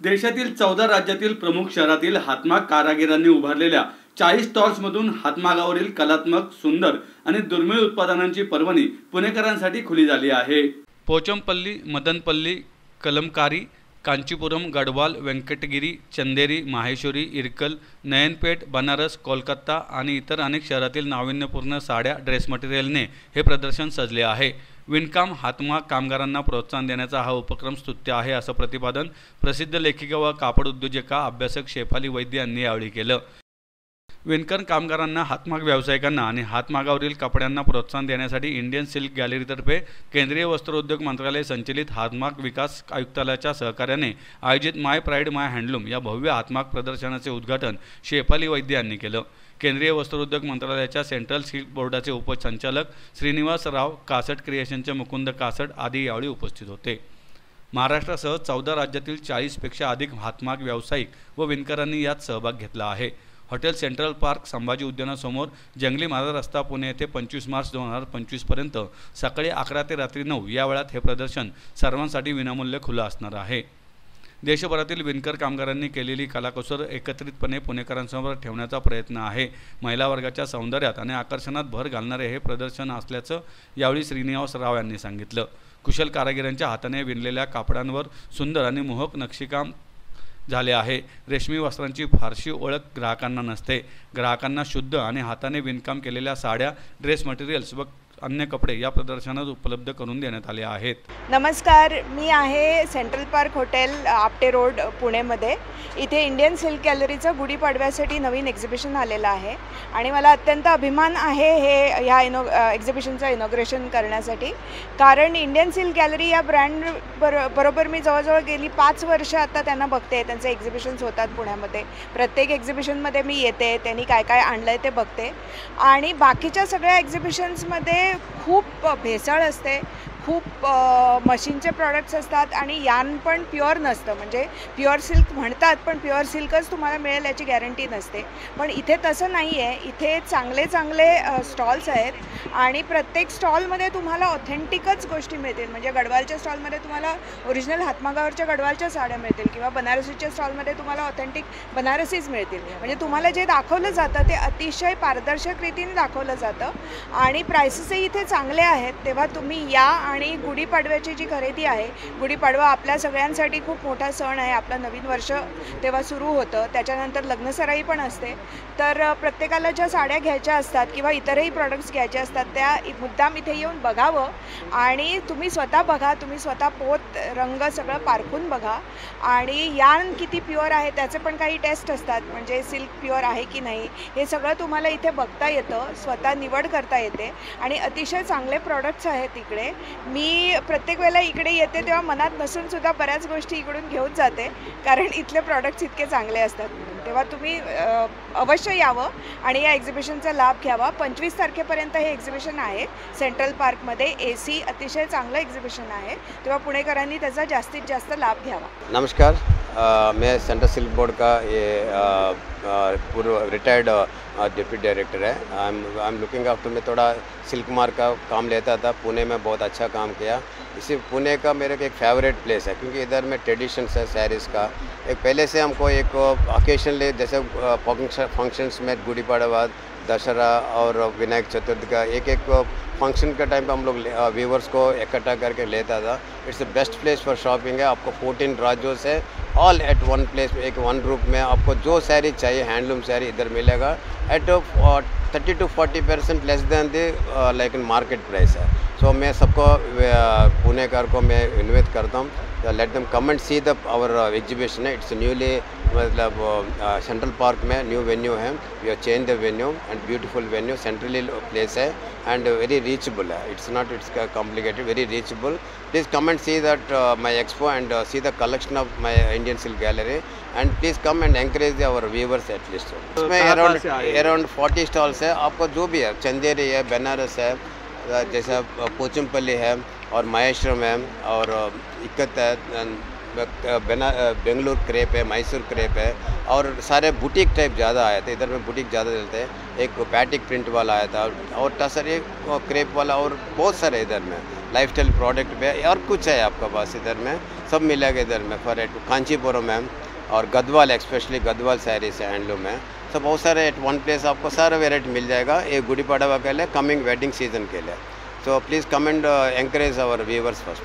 देशातील 14 राज्यातील प्रमुख शहरातील हातमाग कारागिरांनी उभारलेल्या 40 स्टॉल्समधून हातमागावरील कलात्मक, सुंदर आणि दुर्मिळ उत्पादनांची पर्वणी पुणेकरांसाठी खुली झाली आहे। पोचमपल्ली, मदनपल्ली, कलमकारी, कांचीपुरम, गढ़वाल, वेंकटगिरी, चंदेरी, माहेश्वरी, इरकल, नयनपेट, बनारस, कोलकाता आणि इतर अनेक शहरातील नाविन्यपूर्ण साड्या, ड्रेस मटेरियलने हे प्रदर्शन सजले आहे। विणकाम, हातमाग कामगारांना प्रोत्साहन देण्याचा हा उपक्रम स्तुत्य आहे, असं प्रतिपादन प्रसिद्ध लेखिका व कापड उद्योजका अभ्यासक शेफाली वैद्य यांनी यावेळी केलं। विणकर कामगारांना, हातमाग व्यावसायिकांना आणि हातमागावरील कपड्यांना प्रोत्साहन देण्यासाठी इंडियन सिल्क गॅलरीतर्फे केंद्रीय वस्त्रोद्योग मंत्रालय संचलित हातमाग विकास आयुक्तालयाच्या सहकार्याने आयोजित माय प्राईड माय हँडलूम या भव्य हातमाग प्रदर्शनाचे उद्घाटन शेफाली वैद्य यांनी केलं। केंद्रीय वस्त्रोद्योग मंत्रालयाच्या सेंट्रल सिल्क बोर्डाचे उपसंचालक श्रीनिवास राव, कासट क्रिएशनचे मुकुंद कासट आदी यावेळी उपस्थित होते। महाराष्ट्रासह 14 राज्यातील 40पेक्षा अधिक हातमाग व्यावसायिक व विणकरांनी यात सहभाग घेतला आहे। हॉटेल सेंट्रल पार्क, संभाजी उद्यानासमोर, जंगली महाराज रस्ता, पुणे येथे 25 मार्च 2025 पर्यंत सकाळी 11 ते रात्री 9 या वेळात हे प्रदर्शन सर्वांसाठी विनामूल्य खुलं असणार आहे। देशभरातील विणकर कामगारांनी केलेली कलाकुसर एकत्रितपणे पुणेकरांसमोर ठेवण्याचा प्रयत्न आहे। महिला वर्गाच्या सौंदर्यात आणि आकर्षणात भर घालणारे हे प्रदर्शन असल्याचं यावेळी श्रीनिवास राव यांनी सांगितलं। कुशल कारागिरांच्या हाताने विणलेल्या कापडांवर सुंदर आणि मोहक नक्षीकाम झाले आहे। रेशमी वस्त्रांची फारशी ओळख ग्राहकांना नसते। ग्राहकांना शुद्ध आणि हाताने विणकाम केलेल्या साड्या, ड्रेस मटेरियल्स व अन्य कपडे या प्रदर्शनात उपलब्ध करून देण्यात आले आहेत। नमस्कार, मी आहे central park hotel, Apte road, पुणेमध्ये। इथे इंडियन सिल्क गॅलरीचं गुढीपाडव्यासाठी नवीन एक्झिबिशन आलेलं आहे आणि मला अत्यंत अभिमान आहे ह्या एक्झिबिशनचं इनॉग्रेशन करण्यासाठी। कारण इंडियन सिल्क गॅलरी या ब्रँड बरोबर मी जवळजवळ गेली 5 वर्ष आता त्यांना बघते। त्यांचे एक्झिबिशन्स होतात पुण्यामध्ये। प्रत्येक एक्झिबिशनमध्ये मी येते, त्यांनी काय काय आणलं आहे ते बघते आणि बाकीच्या सगळ्या एक्झिबिशन्समध्ये खूप भेसळ असते, खूप मशीनचे प्रॉडक्ट्स असतात आणि यान पण प्युअर नसतं। म्हणजे प्युअर सिल्क म्हणतात पण प्युअर सिल्कच तुम्हाला मिळेल याची गॅरंटी नसते। पण इथे तसं नाही आहे। इथे चांगले चांगले स्टॉल्स आहेत आणि प्रत्येक स्टॉलमध्ये तुम्हाला ऑथेंटिकच गोष्टी मिळतील। म्हणजे गढवालच्या स्टॉलमध्ये तुम्हाला ओरिजिनल हातमागावरच्या गढवालच्या साड्या मिळतील किंवा बनारसीच्या स्टॉलमध्ये तुम्हाला ऑथेंटिक बनारसीज मिळतील। म्हणजे तुम्हाला जे दाखवलं जातं ते अतिशय पारदर्शक रीतीने दाखवलं जातं आणि प्राइसेसही इथे चांगले आहेत। तेव्हा तुम्ही या आणि गुढीपाडव्याची जी खरेदी आहे, गुढीपाडवा आपल्या सगळ्यांसाठी खूप मोठा सण आहे। आपलं नवीन वर्ष तेव्हा सुरू होतं, त्याच्यानंतर लग्नसराई पण असते। तर प्रत्येकाला ज्या साड्या घ्यायच्या असतात किंवा इतरही प्रॉडक्ट्स घ्यायचे असतात त्या मुद्दाम इथे येऊन बघावं आणि तुम्ही स्वतः बघा, तुम्ही स्वतः पोत, रंग सगळं पारखून बघा आणि यार्न किती प्युअर आहे त्याचे पण काही टेस्ट असतात। म्हणजे सिल्क प्युअर आहे की नाही हे सगळं तुम्हाला इथे बघता येतं, स्वतः निवड करता येते आणि अतिशय चांगले प्रॉडक्ट्स आहेत इकडे। मी प्रत्येक वेळेला इकडे येते तेव्हा मनात नसून सुद्धा बऱ्याच गोष्टी इकडून घेऊन जाते कारण इथले प्रॉडक्ट्स इतके चांगले असतात। तेव्हा तुम्ही अवश्य यावं आणि या एक्झिबिशनचा लाभ घ्यावा। 25 तारखेपर्यंत हे एक्झिबिशन आहे सेंट्रल पार्कमध्ये। AC अतिशय चांगलं एक्झिबिशन आहे, तेव्हा पुणेकरांनी त्याचा जास्तीत जास्त लाभ घ्यावा। नमस्कार, मैं सेंट्रल सिल्क बोर्ड का ये पूर्व रिटायर्ड डिप्टी डायरेक्टर है। आई एम लुकिंग आफ्टर, मैं थोड़ा सिल्क मार्क का काम लेता था, पुणे में बहुत अच्छा काम किया। इसी पुणे का मेरे को एक फेवरेट प्लेस है क्योंकि इधर में ट्रेडिशंस है सैरीज़ का। एक पहले से हमको एक ओकेशनली जैसे फंक्शंस में गुड़ी पाड़वा, दशहरा और विनायक चतुर्थी का एक फंक्शन के टाइम पे हम लोग व्यूवर्स को इकट्ठा करके लेता था। It's the best place for shopping है। आपको 14 राज्यों से ऑल एट वन प्लेस, एक वन ग्रुप में आपको जो साड़ी चाहिए हैंडलूम साड़ी इधर मिलेगा eight 30 to 40% less than the like market price है। सो मैं सबको पुणेकर को मैं इन्वाइट करता हूँ, let them come and see the our exhibition है। इट्स न्यूली मतलब सेंट्रल पार्क में न्यू वेन्यू है, we have change the venue and beautiful venue, centrally place है एंड वेरी रीचेबल है। It's not it's complicated, very reachable. Please come and see that my expo and see the collection of my Indian silk gallery and please come and encourage our viewers at least. इसमें around 40 stalls है। आपको जो भी है, चंदेरी है, बनारस है, जैसा पोचमपल्ली है और माहेश्वरम है और इक्कत है, बेंगलुरु क्रेप है, मैसूर क्रेप है और सारे बुटीक टाइप ज़्यादा आए थे। इधर में बुटीक ज़्यादा चलते हैं। एक पैटिक प्रिंट वाला आया था और टसर एक क्रेप वाला और बहुत सारे इधर में लाइफस्टाइल प्रोडक्ट पे और कुछ है आपका पास इधर में सब मिलेगा इधर में फॉर एट कांचीपुरम मैम और गदवाल, स्पेशली गदवाल साड़ीज हैंडलूम है। सब बहुत सारे एट वन प्लेस आपको सारा वेराइटी मिल जाएगा ये गुड़ी पड़वा के लिए, कमिंग वेडिंग सीजन के लिए। So please come and encourage our viewers first.